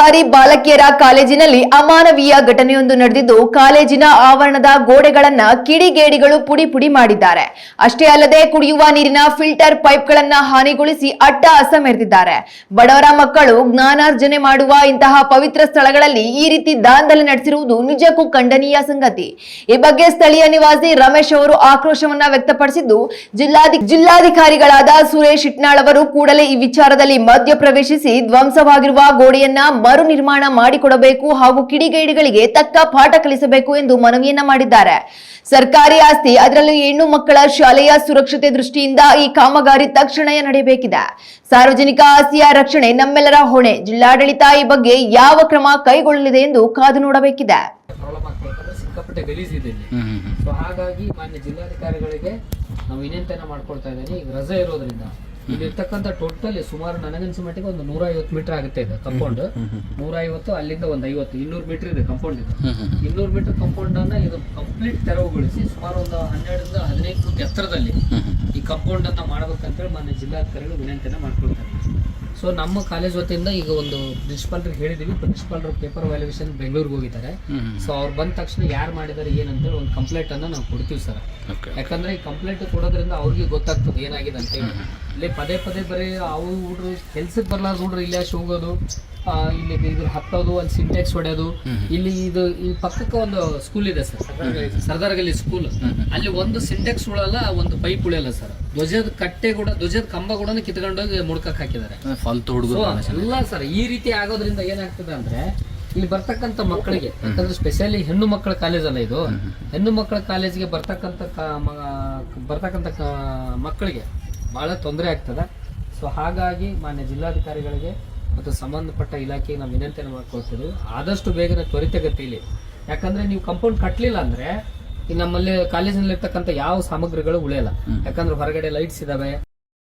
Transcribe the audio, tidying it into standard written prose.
ಸರ್ಕಾರಿ ಬಾಲಕಿಯರ ಕಾಲೇಜಿನಲ್ಲಿ ಅಮಾನವೀಯ ಘಟನೆಯೊಂದು ನಡೆದಿದ್ದು ಕಾಲೇಜಿನ ಆವರಣದ ಗೋಡೆಗಳನ್ನ ಕಿಡಿಗೇಡಿಗಳು ಪುಡಿ ಮಾಡಿದ್ದಾರೆ. ಅಷ್ಟೇ ಅಲ್ಲದೆ ಕುಡಿಯುವ ನೀರಿನ ಫಿಲ್ಟರ್ ಪೈಪ್ಗಳನ್ನ ಹಾನಿಗೊಳಿಸಿ ಅಟ್ಟಹಾಸ ಮೆರೆದಿದ್ದಾರೆ. ಬಡವರ ಮಕ್ಕಳು ಜ್ಞಾನಾರ್ಜನೆ ಮಾಡುವ ಇಂತಹ ಪವಿತ್ರ ಸ್ಥಳಗಳಲ್ಲಿ ಈ ರೀತಿ ದಾಂಧಲೆ ನಡೆಸಿರುವುದು ನಿಜಕ್ಕೂ ಖಂಡನೀಯ ಸಂಗತಿ. ಈ ಬಗ್ಗೆ ಸ್ಥಳೀಯ ನಿವಾಸಿ ರಮೇಶ್ ಅವರು ಆಕ್ರೋಶವನ್ನ ವ್ಯಕ್ತಪಡಿಸಿದ್ದು, ಜಿಲ್ಲಾಧಿಕಾರಿಗಳಾದ ಸುರೇಶ್ ಇಟ್ನಾಳ್ ಅವರು ಕೂಡಲೇ ಈ ವಿಚಾರದಲ್ಲಿ ಮಧ್ಯಪ್ರವೇಶಿಸಿ ಧ್ವಂಸವಾಗಿರುವ ಗೋಡೆಯನ್ನ ಮರು ನಿರ್ಮಾಣ ಮಾಡಿಕೊಡಬೇಕು ಹಾಗೂ ಕಿಡಿಗೇಡಿಗಳಿಗೆ ತಕ್ಕ ಪಾಠ ಕಲಿಸಬೇಕು ಎಂದು ಮನವಿಯನ್ನ ಮಾಡಿದ್ದಾರೆ. ಸರ್ಕಾರಿ ಆಸ್ತಿ, ಅದರಲ್ಲೂ ಹೆಣ್ಣು ಮಕ್ಕಳ ಶಾಲೆಯ ಸುರಕ್ಷತೆ ದೃಷ್ಟಿಯಿಂದ ಈ ಕಾಮಗಾರಿ ತಕ್ಷಣ ನಡೆಯಬೇಕಿದೆ. ಸಾರ್ವಜನಿಕ ಆಸ್ತಿಯ ರಕ್ಷಣೆ ನಮ್ಮೆಲ್ಲರ ಹೊಣೆ. ಜಿಲ್ಲಾಡಳಿತ ಈ ಬಗ್ಗೆ ಯಾವ ಕ್ರಮ ಕೈಗೊಳ್ಳಲಿದೆ ಎಂದು ಕಾದು ನೋಡಬೇಕಿದೆ. ಸಿಕ್ಕಾಪಟ್ಟೆ ಗಲೀಜಿದೆ. ಸೊ ಹಾಗಾಗಿ ಮಾನ್ಯ ಜಿಲ್ಲಾಧಿಕಾರಿಗಳಿಗೆ ನಾವು ವಿನಂತಿಯನ್ನ ಮಾಡ್ಕೊಳ್ತಾ ಇದ್ದೇನೆ. ಈಗ ರಜೆ ಇರೋದ್ರಿಂದ ಇಲ್ಲಿರ್ತಕ್ಕಂಥ ಟೋಟಲ್ ಸುಮಾರು ನನಗನ್ಸ ಮಟ್ಟಿಗೆ ಒಂದು 150 ಮೀಟರ್ ಆಗುತ್ತೆ ಇದೆ ಕಂಪೌಂಡ್. 150 ಅಲ್ಲಿಂದ ಒಂದು 50 200 ಮೀಟರ್ ಇದೆ ಕಂಪೌಂಡ್. ಇದು 200 ಮೀಟರ್ ಕಂಪೌಂಡ್ ಅನ್ನ ಇದು ಕಂಪ್ಲೀಟ್ ತೆರವುಗೊಳಿಸಿ ಸುಮಾರು ಒಂದು 12 ರಿಂದ 15 ಫುಟ್ ಎತ್ತರದಲ್ಲಿ ಈ ಕಂಪೌಂಡ್ ಅನ್ನ ಮಾಡಬೇಕಂತೇಳಿ ಮಾನ್ಯ ಜಿಲ್ಲಾಧಿಕಾರಿಗಳು ವಿನಂತಿಯನ್ನ ಮಾಡ್ಕೊಳ್ತಾರೆ. ಸೊ ನಮ್ಮ ಕಾಲೇಜ್ ವತಿಯಿಂದ ಈಗ ಒಂದು ಪ್ರಿನ್ಸಿಪಾಲ್ರಿಗೆ ಹೇಳಿದೀವಿ. ಪ್ರಿನ್ಸಿಪಾಲ್ರು ಪೇಪರ್ ವ್ಯಾಲ್ಯೂಯೇಷನ್ ಬೆಂಗಳೂರಿಗೆ ಹೋಗಿದ್ದಾರೆ. ಸೊ ಅವ್ರು ಬಂದ ತಕ್ಷಣ ಯಾರು ಮಾಡಿದ್ದಾರೆ ಏನಂತೇಳಿ ಒಂದು ಕಂಪ್ಲೇಂಟ್ ಅನ್ನ ನಾವು ಕೊಡ್ತೀವಿ ಸರ್. ಯಾಕಂದ್ರೆ ಈ ಕಂಪ್ಲೇಂಟ್ ಕೊಡೋದ್ರಿಂದ ಅವ್ರಿಗೆ ಗೊತ್ತಾಗ್ತದೆ ಏನಾಗಿದೆ ಅಂತ ಹೇಳಿ. ಇಲ್ಲಿ ಪದೇ ಬರೀ ಅವು ಹುಡ್ರು ಕೆಲ್ಸಕ್ಕೆ ಬರ್ಲಾರ್ದು ಹುಡ್ರು ಇಲ್ಲೇ ಹೋಗೋದು, ಇಲ್ಲಿ ಇದ್ರ ಹತ್ತೋದು, ಅಲ್ಲಿ ಸಿಂಟೆಕ್ಸ್ ಹೊಡೆಯೋದು. ಇಲ್ಲಿ ಇದು ಈ ಪಕ್ಕಕ್ಕೆ ಒಂದು ಸ್ಕೂಲ್ ಇದೆ ಸರ್, ಸರ್ದಾರ್ ಗಲ್ಲಿ ಸ್ಕೂಲ್. ಅಲ್ಲಿ ಒಂದು ಸಿಂಟೆಕ್ಸ್ ಉಳಲ್ಲ, ಒಂದು ಪೈಪ್ ಉಳಿಯಲ್ಲ ಸರ್. ಧ್ವಜದ ಕಟ್ಟೆ ಕೂಡ, ಧ್ವಜದ ಕಂಬ ಕೂಡ ಕಿತ್ಕೊಂಡೋಗಿ ಮುಡ್ಕಕ್ ಹಾಕಿದ್ದಾರೆ ಎಲ್ಲ ಸರ್. ಈ ರೀತಿ ಆಗೋದ್ರಿಂದ ಏನಾಗ್ತದೆ ಅಂದ್ರೆ ಇಲ್ಲಿ ಬರ್ತಕ್ಕಂಥ ಮಕ್ಕಳಿಗೆ, ಯಾಕಂದ್ರೆ ಸ್ಪೆಷಲಿ ಹೆಣ್ಣು ಮಕ್ಕಳ ಕಾಲೇಜ್ ಅಲ್ಲ ಇದು, ಹೆಣ್ಣು ಮಕ್ಕಳ ಕಾಲೇಜಿಗೆ ಬರ್ತಕ್ಕಂಥ ಮಕ್ಕಳಿಗೆ ಬಹಳ ತೊಂದರೆ ಆಗ್ತದೆ. ಸೊ ಹಾಗಾಗಿ ಮಾನ್ಯ ಜಿಲ್ಲಾಧಿಕಾರಿಗಳಿಗೆ ಮತ್ತು ಸಂಬಂಧಪಟ್ಟ ಇಲಾಖೆಗೆ ನಾವು ವಿನಂತಿಯನ್ನು ಮಾಡ್ಕೊಳ್ತಿದ್ವಿ, ಆದಷ್ಟು ಬೇಗನೆ ತ್ವರಿತಗತಿಯಲ್ಲಿ. ಯಾಕಂದ್ರೆ ನೀವು ಕಂಪೌಂಡ್ ಕಟ್ಟಲಿಲ್ಲ ಅಂದ್ರೆ ನಮ್ಮಲ್ಲಿ ಕಾಲೇಜಿನಲ್ಲಿ ಇರ್ತಕ್ಕಂಥ ಯಾವ ಸಾಮಗ್ರಿಗಳು ಉಳಿಯಲ್ಲ. ಯಾಕಂದ್ರೆ ಹೊರಗಡೆ ಲೈಟ್ಸ್ ಇದಾವೆ,